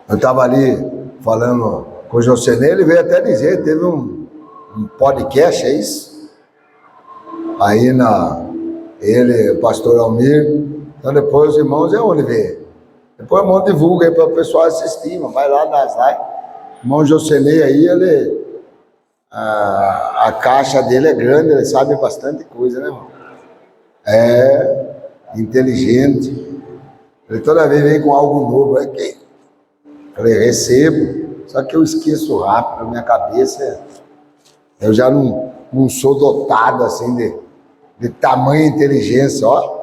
eu estava ali falando com o Jocenê, ele veio até dizer, teve um podcast, é isso? Aí ele, o pastor Almir, então depois os irmãos é onde vê. Depois o irmão divulga aí para o pessoal assistir, mas vai lá nas lives. O irmão Jocenê aí, a caixa dele é grande, ele sabe bastante coisa, né, irmão? É inteligente. Ele toda vez vem com algo novo. Eu falei, recebo, só que eu esqueço rápido, na minha cabeça. Eu já não sou dotado assim de tamanha inteligência, ó.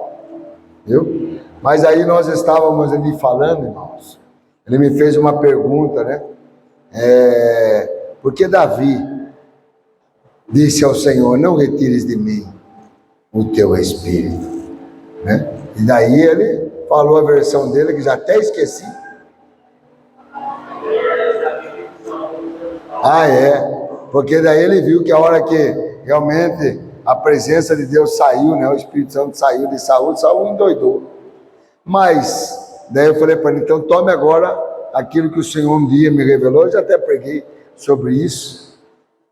Viu? Mas aí nós estávamos ali falando, irmãos. Ele me fez uma pergunta, né? Por que Davi disse ao Senhor, não retires de mim o teu espírito, né? E daí ele falou a versão dele, que já até esqueci. Porque daí ele viu que a hora que realmente a presença de Deus saiu, né? O Espírito Santo saiu de Saul endoidou. Mas, daí eu falei para ele, então tome agora aquilo que o Senhor um dia me revelou, eu já até preguei sobre isso,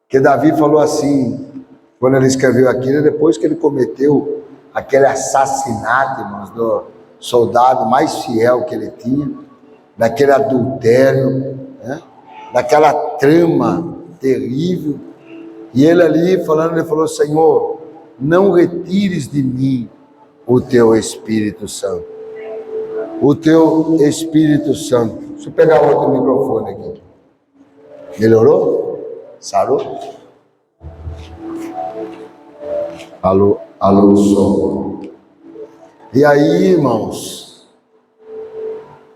que Davi falou assim, quando ele escreveu aquilo, depois que ele cometeu aquele assassinato, irmãos, do soldado mais fiel que ele tinha, daquele adultério, né? Daquela trama terrível, e ele ali falando, ele falou, Senhor, não retires de mim o teu Espírito Santo. O teu Espírito Santo. Deixa eu pegar outro microfone aqui. Melhorou? Sarou? Alô, som. E aí, irmãos,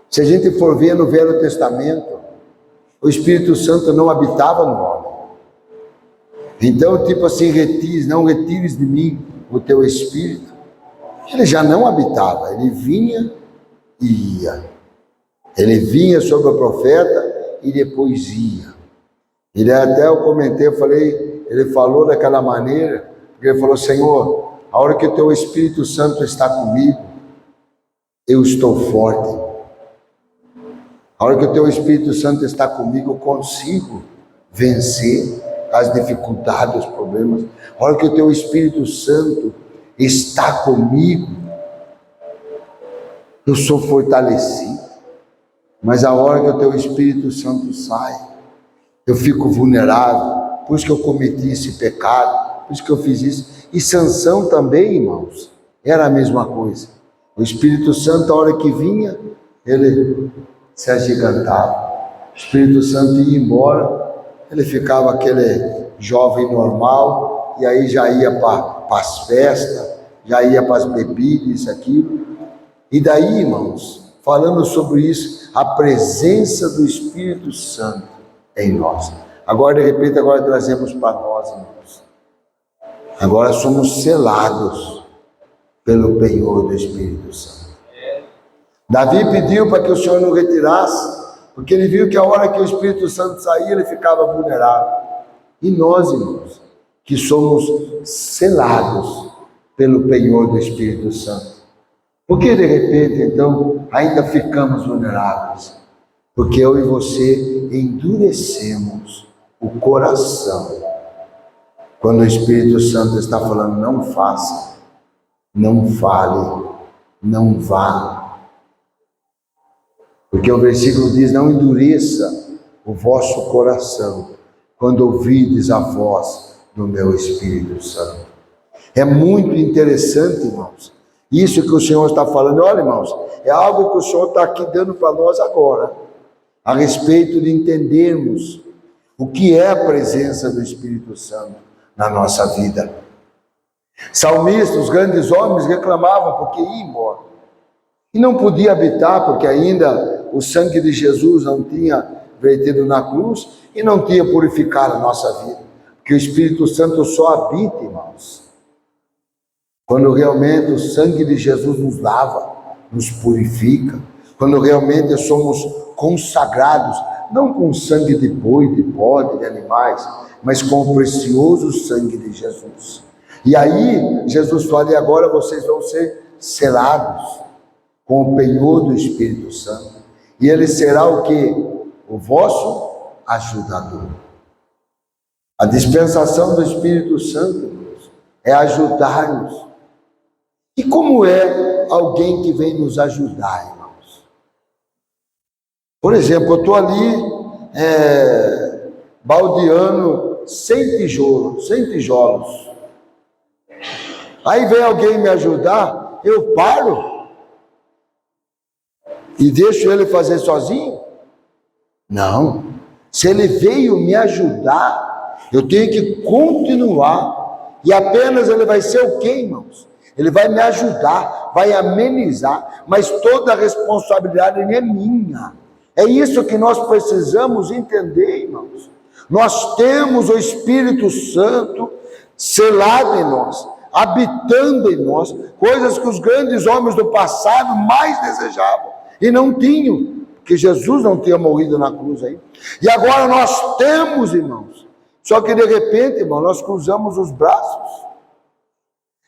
se a gente for ver no Velho Testamento, o Espírito Santo não habitava no homem. Então, tipo assim, não retires de mim o teu Espírito. Ele já não habitava, ele vinha e ia. Ele vinha sobre o profeta e depois ia. Ele até, eu comentei, eu falei, ele falou daquela maneira, porque ele falou, Senhor, a hora que o teu Espírito Santo está comigo, eu estou forte. A hora que o teu Espírito Santo está comigo, eu consigo vencer as dificuldades, os problemas. A hora que o teu Espírito Santo está comigo, eu sou fortalecido. Mas a hora que o teu Espírito Santo sai, eu fico vulnerável. Por isso que eu cometi esse pecado, por isso que eu fiz isso. E Sansão também, irmãos, era a mesma coisa. O Espírito Santo, a hora que vinha, ele se agigantava. O Espírito Santo ia embora, ele ficava aquele jovem normal, e aí já ia para as festas, já ia para as bebidas, isso, aquilo. E daí, irmãos, falando sobre isso, a presença do Espírito Santo em nós. Agora, de repente, agora trazemos para nós, irmãos. Agora somos selados pelo penhor do Espírito Santo. Davi pediu para que o Senhor não retirasse, porque ele viu que a hora que o Espírito Santo saía, ele ficava vulnerável. E nós, irmãos, que somos selados pelo penhor do Espírito Santo, por que de repente, então, ainda ficamos vulneráveis? Porque eu e você endurecemos o coração. Quando o Espírito Santo está falando, não faça, não fale, não vá. Porque o versículo diz, não endureça o vosso coração quando ouvides a voz do meu Espírito Santo. É muito interessante, irmãos, isso que o Senhor está falando. Olha, irmãos, é algo que o Senhor está aqui dando para nós agora, a respeito de entendermos o que é a presença do Espírito Santo na nossa vida. Salmistas, os grandes homens, reclamavam porque ia embora. E não podia habitar, porque ainda o sangue de Jesus não tinha vertido na cruz e não tinha purificado a nossa vida. Porque o Espírito Santo só habita, irmãos, quando realmente o sangue de Jesus nos lava, nos purifica, quando realmente somos consagrados, não com sangue de boi, de bode, de animais, mas com o precioso sangue de Jesus. E aí, Jesus fala, e agora vocês vão ser selados com o penhor do Espírito Santo. E ele será o quê? O vosso ajudador. A dispensação do Espírito Santo, irmãos, é ajudar-nos. E como é alguém que vem nos ajudar, irmãos? Por exemplo, eu estou ali baldeando 100 tijolos. Aí vem alguém me ajudar, eu paro e deixo ele fazer sozinho? Não. Se ele veio me ajudar, eu tenho que continuar. E apenas ele vai ser o quê, irmãos? Ele vai me ajudar, vai amenizar, mas toda a responsabilidade é minha. É isso que nós precisamos entender, irmãos. Nós temos o Espírito Santo selado em nós, habitando em nós, coisas que os grandes homens do passado mais desejavam e não tinham, porque Jesus não tinha morrido na cruz aí. E agora nós temos, irmãos, só que de repente, irmão, nós cruzamos os braços.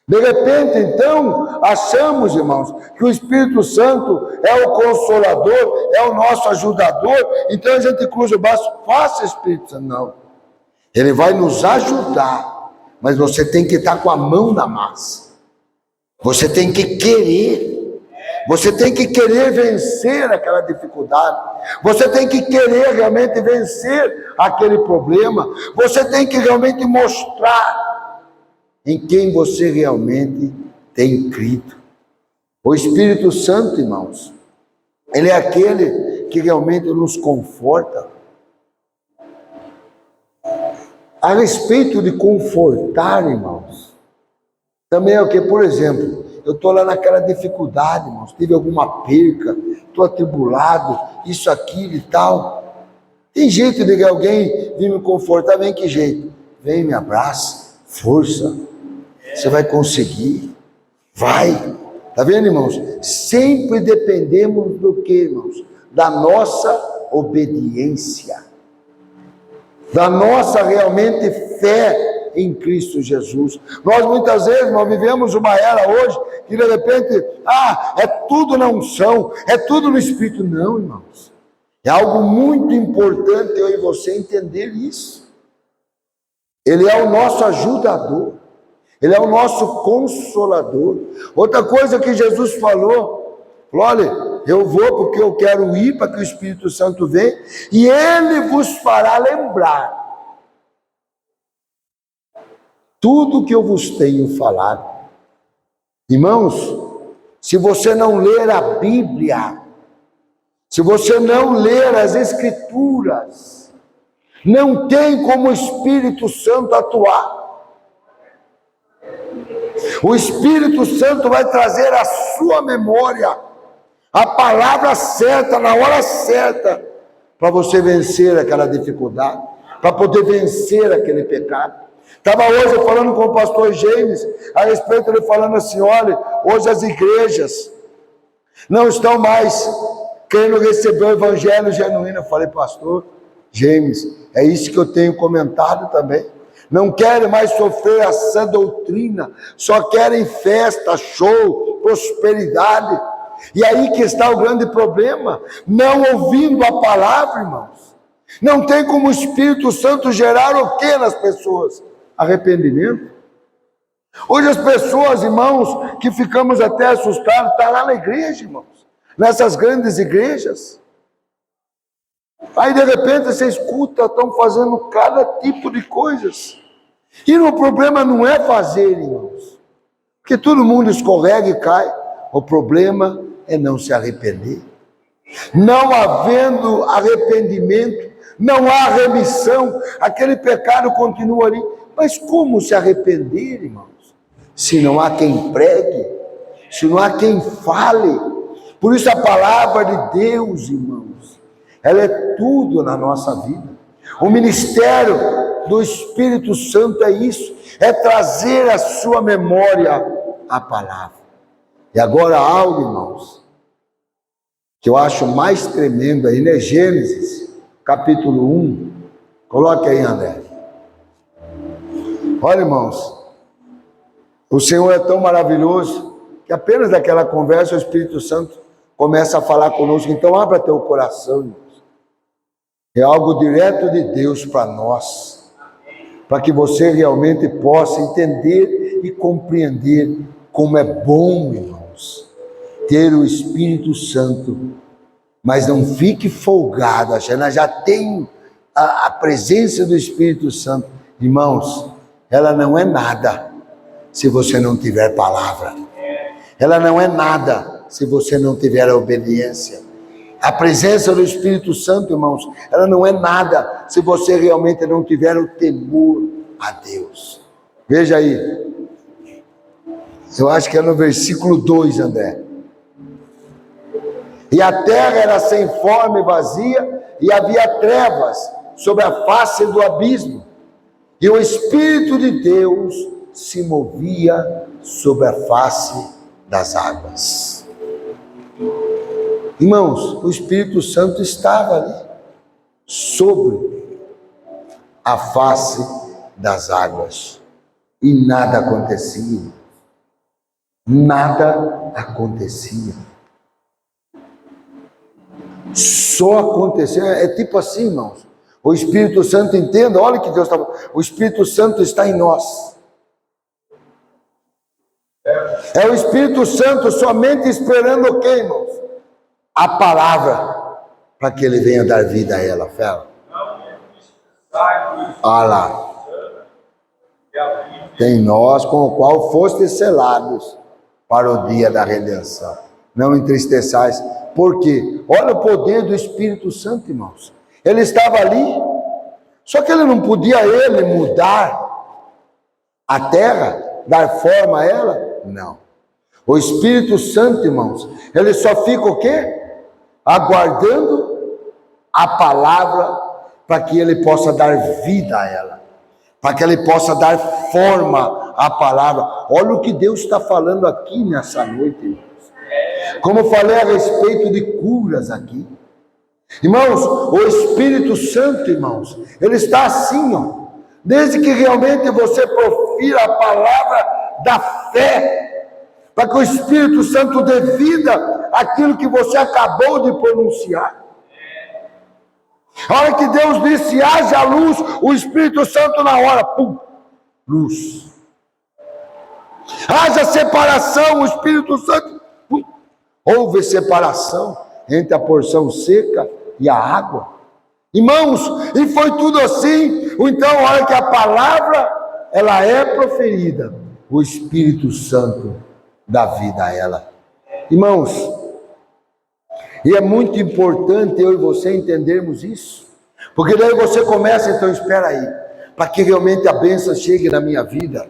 De repente, então, achamos, irmãos, que o Espírito Santo é o Consolador, é o nosso ajudador, então a gente cruza o braço, faça Espírito Santo. Não. Ele vai nos ajudar, mas você tem que estar com a mão na massa. Você tem que querer. Você tem que querer vencer aquela dificuldade. Você tem que querer realmente vencer aquele problema. Você tem que realmente mostrar em quem você realmente tem crido. O Espírito Santo, irmãos, ele é aquele que realmente nos conforta. A respeito de confortar, irmãos, também é o que, por exemplo, eu estou lá naquela dificuldade, irmãos, tive alguma perca, estou atribulado, isso, aquilo e tal. Tem jeito de alguém vir me confortar, vem que jeito? Vem, me abraça, força, você vai conseguir, vai. Tá vendo, irmãos? Sempre dependemos do que, irmãos? Da nossa obediência, da nossa realmente fé em Cristo Jesus. Nós muitas vezes, nós vivemos uma era hoje que de repente, é tudo na unção, é tudo no Espírito. Não, irmãos. É algo muito importante eu e você entender isso. Ele é o nosso ajudador. Ele é o nosso consolador. Outra coisa que Jesus falou, olha, eu vou porque eu quero ir para que o Espírito Santo venha e ele vos fará lembrar tudo que eu vos tenho falado. Irmãos, se você não ler a Bíblia, se você não ler as Escrituras, não tem como o Espírito Santo atuar. O Espírito Santo vai trazer à sua memória a palavra certa, na hora certa, para você vencer aquela dificuldade, para poder vencer aquele pecado. Estava hoje falando com o pastor James, a respeito dele falando assim, olha, hoje as igrejas não estão mais querendo receber o evangelho genuíno. Eu falei, pastor James, é isso que eu tenho comentado também. Não querem mais sofrer a sã doutrina, só querem festa, show, prosperidade. E aí que está o grande problema, não ouvindo a palavra, irmãos. Não tem como o Espírito Santo gerar o que nas pessoas? Arrependimento. Hoje as pessoas, irmãos, que ficamos até assustados, estão lá na igreja, irmãos, nessas grandes igrejas. Aí de repente você escuta, estão fazendo cada tipo de coisas. E o problema não é fazer, irmãos, porque todo mundo escorrega e cai. O problema é não se arrepender. Não havendo arrependimento, não há remissão, aquele pecado continua ali. Mas como se arrepender, irmãos? Se não há quem pregue, se não há quem fale. Por isso a palavra de Deus, irmãos, ela é tudo na nossa vida. O ministério do Espírito Santo é isso, é trazer à sua memória a palavra. E agora algo, irmãos, que eu acho mais tremendo aí, né? Gênesis, capítulo 1. Coloque aí, André. Olha, irmãos, o Senhor é tão maravilhoso que apenas daquela conversa o Espírito Santo começa a falar conosco. Então abra teu coração, irmãos. É algo direto de Deus para nós, para que você realmente possa entender e compreender como é bom, irmãos, ter o Espírito Santo. Mas não fique folgado, achando, já tem a presença do Espírito Santo. Irmãos, ela não é nada se você não tiver palavra. Ela não é nada se você não tiver a obediência. A presença do Espírito Santo, irmãos, ela não é nada se você realmente não tiver o temor a Deus. Veja aí, eu acho que é no versículo 2, André. E a terra era sem forma e vazia, e havia trevas sobre a face do abismo, e o Espírito de Deus se movia sobre a face das águas. Irmãos, o Espírito Santo estava ali, sobre a face das águas, e nada acontecia. Nada acontecia. Só acontecer, é tipo assim, irmãos, o Espírito Santo, entenda, olha que Deus está, o Espírito Santo está em nós, é o Espírito Santo somente esperando o quê, irmãos? A palavra, para que ele venha dar vida a ela, fala. Olha lá, tem nós com o qual fostes selados para o dia da redenção, não entristeçais. Por quê? Olha o poder do Espírito Santo, irmãos. Ele estava ali, só que ele não podia mudar a terra, dar forma a ela, não. O Espírito Santo, irmãos, ele só fica o quê? Aguardando a palavra para que ele possa dar vida a ela, para que ele possa dar forma à palavra. Olha o que Deus está falando aqui nessa noite, irmãos. Como eu falei a respeito de curas aqui, irmãos, o Espírito Santo, irmãos, ele está assim, ó, desde que realmente você profira a palavra da fé, para que o Espírito Santo dê vida àquilo que você acabou de pronunciar. A hora que Deus disse, haja luz, o Espírito Santo na hora, pum, luz. Haja separação, o Espírito Santo, pum, houve separação entre a porção seca e a água. Irmãos, e foi tudo assim. Então, a hora que a palavra, ela é proferida, o Espírito Santo dá vida a ela. Irmãos, e é muito importante eu e você entendermos isso, porque daí você começa, então espera aí, para que realmente a bênção chegue na minha vida.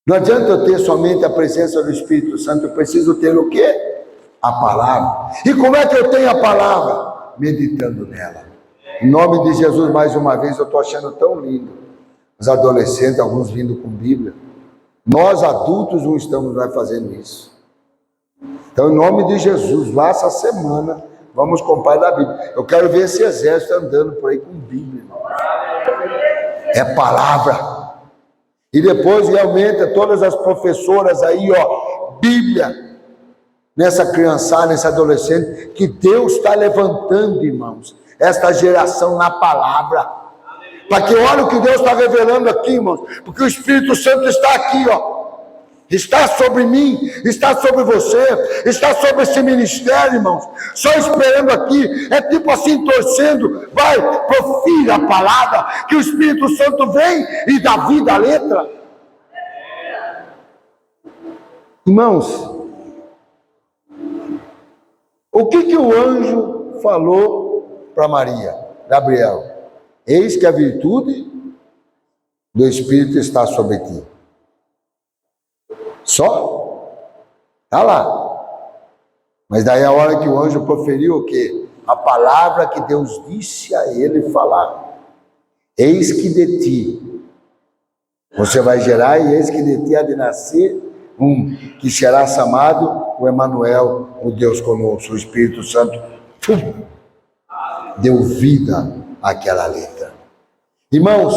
Não adianta eu ter somente a presença do Espírito Santo, eu preciso ter o quê? A palavra. E como é que eu tenho a palavra? Meditando nela. Em nome de Jesus, mais uma vez, eu estou achando tão lindo os adolescentes, alguns vindo com Bíblia. Nós adultos não estamos mais fazendo isso. Então, em nome de Jesus, lá essa semana, vamos comprar da Bíblia. Eu quero ver esse exército andando por aí com Bíblia. É palavra. E depois realmente todas as professoras aí, ó, Bíblia, nessa criançada, nesse adolescente, que Deus está levantando, irmãos, esta geração na palavra, para que olha o que Deus está revelando aqui, irmãos, porque o Espírito Santo está aqui, ó, está sobre mim, está sobre você, está sobre esse ministério, irmãos, só esperando aqui, é tipo assim, torcendo, vai, profira a palavra, que o Espírito Santo vem e dá vida à letra. Irmãos, o que o anjo falou para Maria, Gabriel? Eis que a virtude do Espírito está sobre ti. Só? Está lá. Mas daí a hora que o anjo proferiu o quê? A palavra que Deus disse a ele falar. Eis que de ti você vai gerar, e eis que de ti há de nascer um que será chamado o Emanuel, o Deus conosco, o Espírito Santo. Deu vida àquela letra. Irmãos,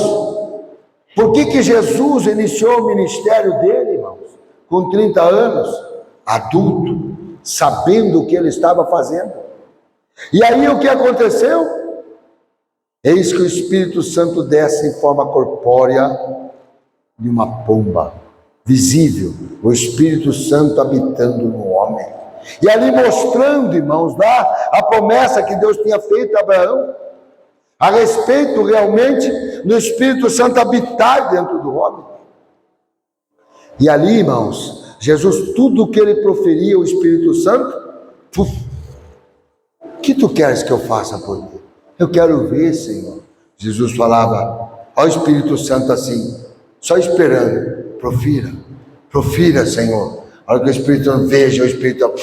por que Jesus iniciou o ministério dele, irmãos? Com 30 anos, adulto, sabendo o que ele estava fazendo. E aí o que aconteceu? Eis que o Espírito Santo desce em forma corpórea de uma pomba, visível, o Espírito Santo habitando no homem. E ali mostrando, irmãos, lá a promessa que Deus tinha feito a Abraão, a respeito realmente do Espírito Santo habitar dentro do homem. E ali, irmãos, Jesus, tudo o que ele proferia, o Espírito Santo, o que tu queres que eu faça por ti? Eu quero ver, Senhor. Jesus falava ao Espírito Santo assim, só esperando, profira, Senhor. A hora que o Espírito Santo veja, o Espírito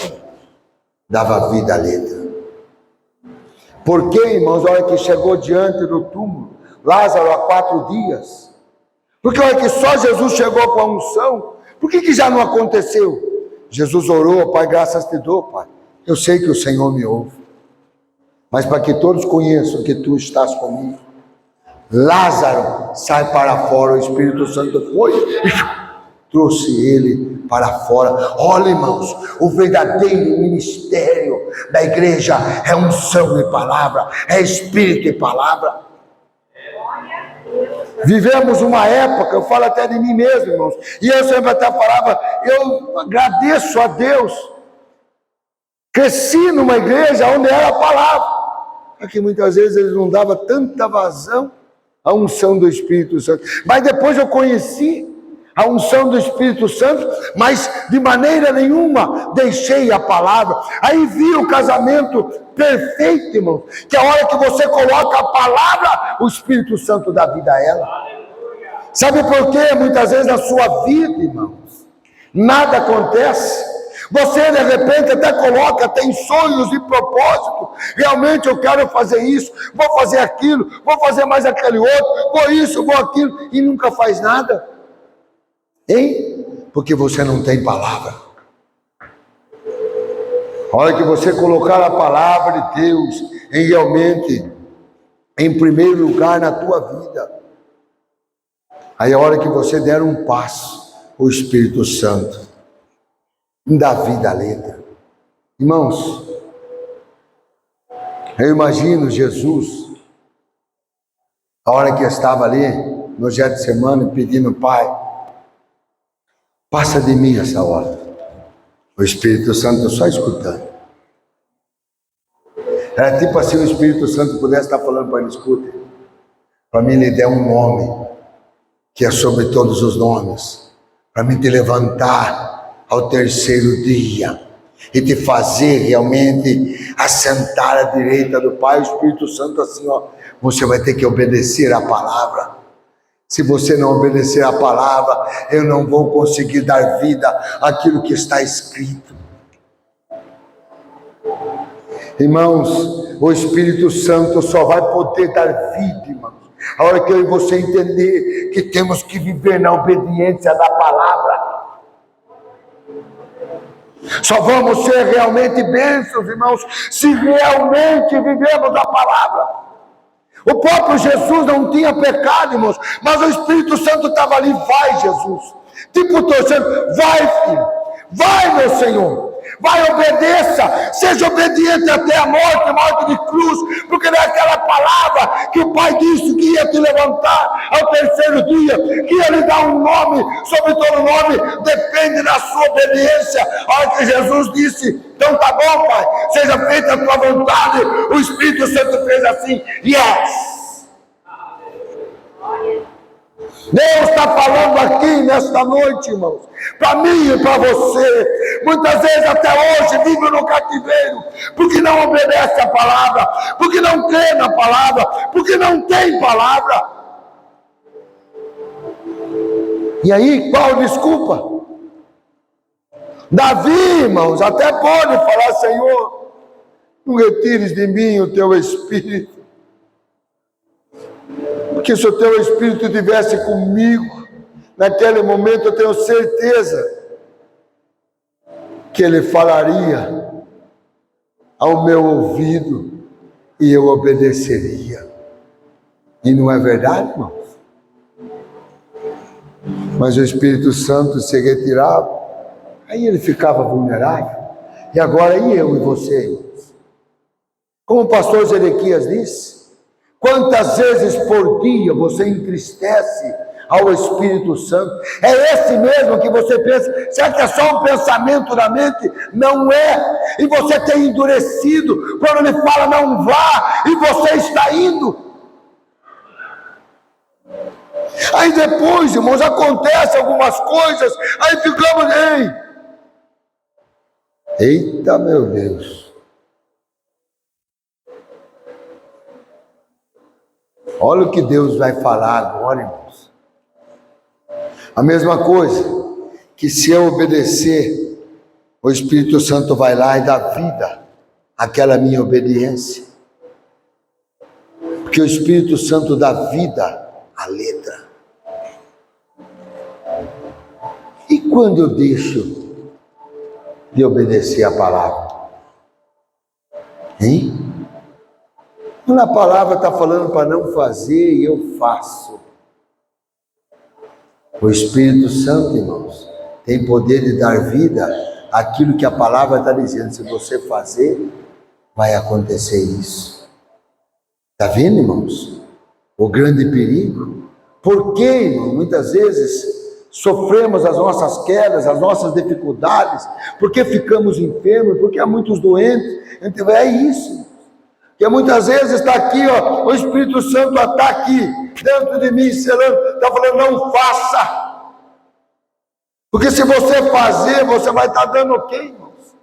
dava vida à letra. Porque, irmãos, a hora que chegou diante do túmulo, Lázaro há 4 dias, porque a hora que só Jesus chegou com a unção, por que já não aconteceu? Jesus orou, Pai, graças te dou, Pai. Eu sei que o Senhor me ouve, mas para que todos conheçam que tu estás comigo. Lázaro, sai para fora, o Espírito Santo foi e trouxe ele para fora. Olha, irmãos, o verdadeiro ministério da igreja é unção e palavra, é Espírito e palavra. Vivemos uma época, eu falo até de mim mesmo, irmãos, e eu sempre até falava, eu agradeço a Deus, cresci numa igreja onde era a palavra, porque muitas vezes eles não davam tanta vazão à unção do Espírito Santo, mas depois eu conheci a unção do Espírito Santo, mas de maneira nenhuma deixei a palavra. Aí vi o casamento perfeito, irmão, que a hora que você coloca a palavra, o Espírito Santo dá vida a ela. Sabe por quê? Muitas vezes na sua vida, irmãos, nada acontece. Você de repente até coloca, tem sonhos e propósito. Realmente eu quero fazer isso, vou fazer aquilo, vou fazer mais aquele outro, vou isso, vou aquilo, e nunca faz nada. Hein? Porque você não tem palavra. A hora que você colocar a palavra de Deus em primeiro lugar na tua vida, aí a hora que você der um passo, o Espírito Santo dá vida à letra. Irmãos, eu imagino Jesus, a hora que estava ali no Getsemane pedindo, Pai, passa de mim essa hora. O Espírito Santo só escutando. Era tipo assim, o Espírito Santo pudesse estar falando para ele, escuta, para mim lhe der um nome, que é sobre todos os nomes, para mim te levantar ao terceiro dia, e te fazer realmente assentar à direita do Pai. O Espírito Santo assim, ó, você vai ter que obedecer a palavra. Se você não obedecer a palavra, eu não vou conseguir dar vida àquilo que está escrito. Irmãos, o Espírito Santo só vai poder dar vida, irmãos, a hora que eu e você entender que temos que viver na obediência da palavra. Só vamos ser realmente bênçãos, irmãos, se realmente vivemos a palavra. O próprio Jesus não tinha pecado, irmãos, mas o Espírito Santo estava ali, vai Jesus, tipo torcendo, vai filho, vai meu Senhor, vai, obedeça, seja obediente até a morte de cruz, porque não é aquela palavra que o Pai disse que ia te levantar ao terceiro dia, que ia lhe dar um nome, sobre todo nome, depende da sua obediência. A hora que Jesus disse, então tá bom, Pai, seja feita a tua vontade, o Espírito Santo fez assim, yes! Deus está falando aqui nesta noite, irmãos, para mim e para você. Muitas vezes até hoje vive no cativeiro, porque não obedece a palavra, porque não crê na palavra, porque não tem palavra. E aí, qual desculpa? Davi, irmãos, até pode falar, Senhor, não retires de mim o teu Espírito. Porque se o teu Espírito estivesse comigo, naquele momento eu tenho certeza que ele falaria ao meu ouvido e eu obedeceria. E não é verdade, irmãos? Mas o Espírito Santo se retirava, aí ele ficava vulnerável. E agora, e eu e você, irmãos? Como o pastor Zedequias disse, quantas vezes por dia você entristece ao Espírito Santo? É esse mesmo que você pensa? Será que é só um pensamento da mente? Não é. E você tem endurecido quando ele fala não vá, e você está indo. Aí depois, irmãos, acontecem algumas coisas, aí ficamos, eita meu Deus, olha o que Deus vai falar agora, irmãos. A mesma coisa, que se eu obedecer, o Espírito Santo vai lá e dá vida àquela minha obediência. Porque o Espírito Santo dá vida à letra. E quando eu deixo de obedecer a palavra? Hein? Quando a palavra está falando para não fazer e eu faço. O Espírito Santo, irmãos, tem poder de dar vida àquilo que a palavra está dizendo. Se você fazer, vai acontecer isso. Está vendo, irmãos? O grande perigo. Por que, irmão? Muitas vezes sofremos as nossas quedas, as nossas dificuldades, porque ficamos enfermos, porque há muitos doentes. Então, é isso. Porque muitas vezes está aqui, ó, o Espírito Santo está aqui, dentro de mim, selando, está falando, não faça. Porque se você fazer, você vai estar dando o quê, irmãos?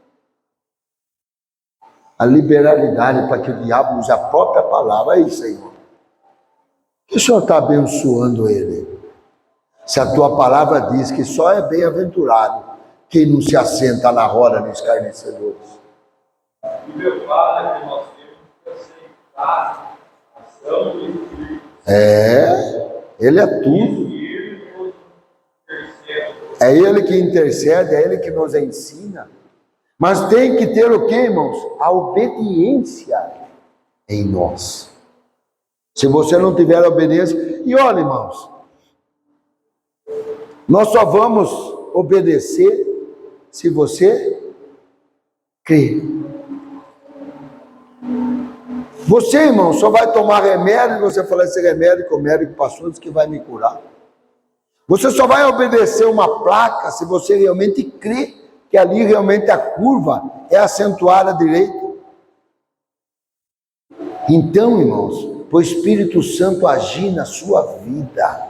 A liberalidade para que o diabo use a própria palavra. É isso aí, irmão. Que o Senhor está abençoando ele. Se a tua palavra diz que só é bem-aventurado quem não se assenta na roda dos escarnecedores. E meu Pai é que nós temos que aceitar a ação do Espírito. Ele é tudo. É ele que intercede, é ele que nos ensina. Mas tem que ter o que, irmãos? A obediência em nós. Se você não tiver a obediência... E olha, irmãos, nós só vamos obedecer se você crer. Você, irmão, só vai tomar remédio e você fala, esse remédio que o médico passou diz que vai me curar. Você só vai obedecer uma placa se você realmente crê que ali realmente a curva é acentuada à direita. Então, irmãos, o Espírito Santo agir na sua vida,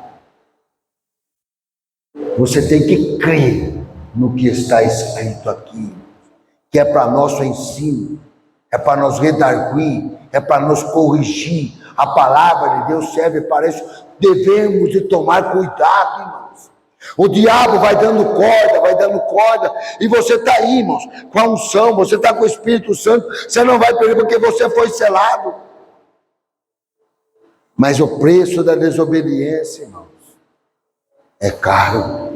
você tem que crer no que está escrito aqui, que é para nosso ensino, é para nos redarguir, é para nos corrigir. A palavra de Deus serve para isso. Devemos de tomar cuidado, irmãos. O diabo vai dando corda, e você está aí, irmãos, com a unção, você está com o Espírito Santo, você não vai perder porque você foi selado. Mas o preço da desobediência, irmãos, é caro.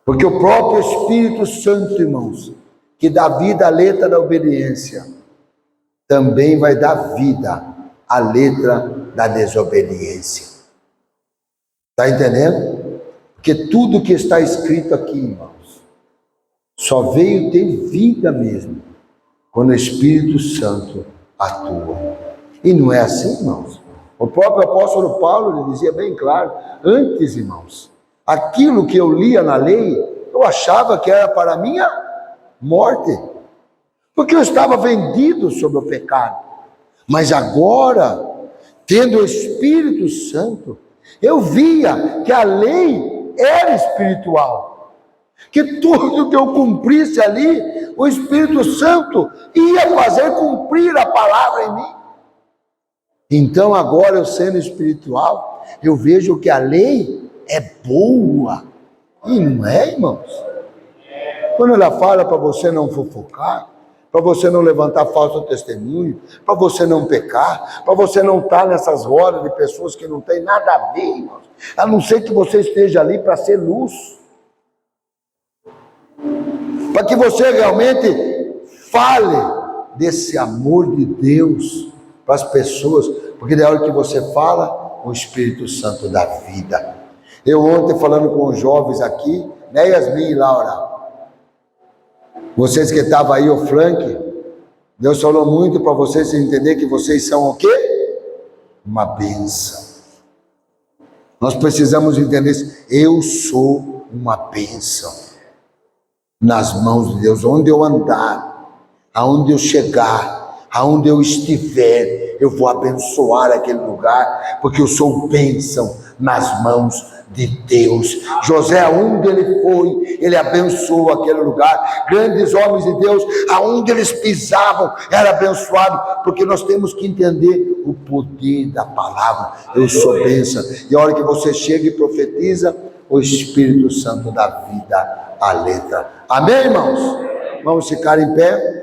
Porque o próprio Espírito Santo, irmãos, que dá vida à letra da obediência, também vai dar vida à letra da desobediência. Está entendendo? Porque tudo que está escrito aqui, irmãos, só veio ter vida mesmo quando o Espírito Santo atua. E não é assim, irmãos. O próprio apóstolo Paulo ele dizia bem claro, antes, irmãos, aquilo que eu lia na lei, eu achava que era para a minha morte, porque eu estava vendido sobre o pecado. Mas agora, tendo o Espírito Santo, eu via que a lei era espiritual, que tudo que eu cumprisse ali, o Espírito Santo ia fazer cumprir a palavra em mim. Então agora eu sendo espiritual, eu vejo que a lei é boa. E não é, irmãos? Quando ela fala para você não fofocar, para você não levantar falso testemunho, para você não pecar, para você não estar nessas rodas de pessoas que não tem nada a ver, irmãos, a não ser que você esteja ali para ser luz, para que você realmente fale desse amor de Deus para as pessoas, porque da hora que você fala, o Espírito Santo dá vida. Eu ontem falando com os jovens aqui, né, Yasmin e Laura, Vocês que estavam aí, o Frank, Deus falou muito para vocês entender que vocês são o quê? Uma bênção. Nós precisamos entender isso. Eu sou uma bênção nas mãos de Deus. Onde eu andar, aonde eu chegar, aonde eu estiver, eu vou abençoar aquele lugar, porque eu sou bênção nas mãos de Deus. José, aonde ele foi, ele abençoou aquele lugar. Grandes homens de Deus, aonde eles pisavam, era abençoado, porque nós temos que entender o poder da palavra. Eu sou bênção. E a hora que você chega e profetiza, o Espírito Santo dá vida à letra. Amém, irmãos? Vamos ficar em pé.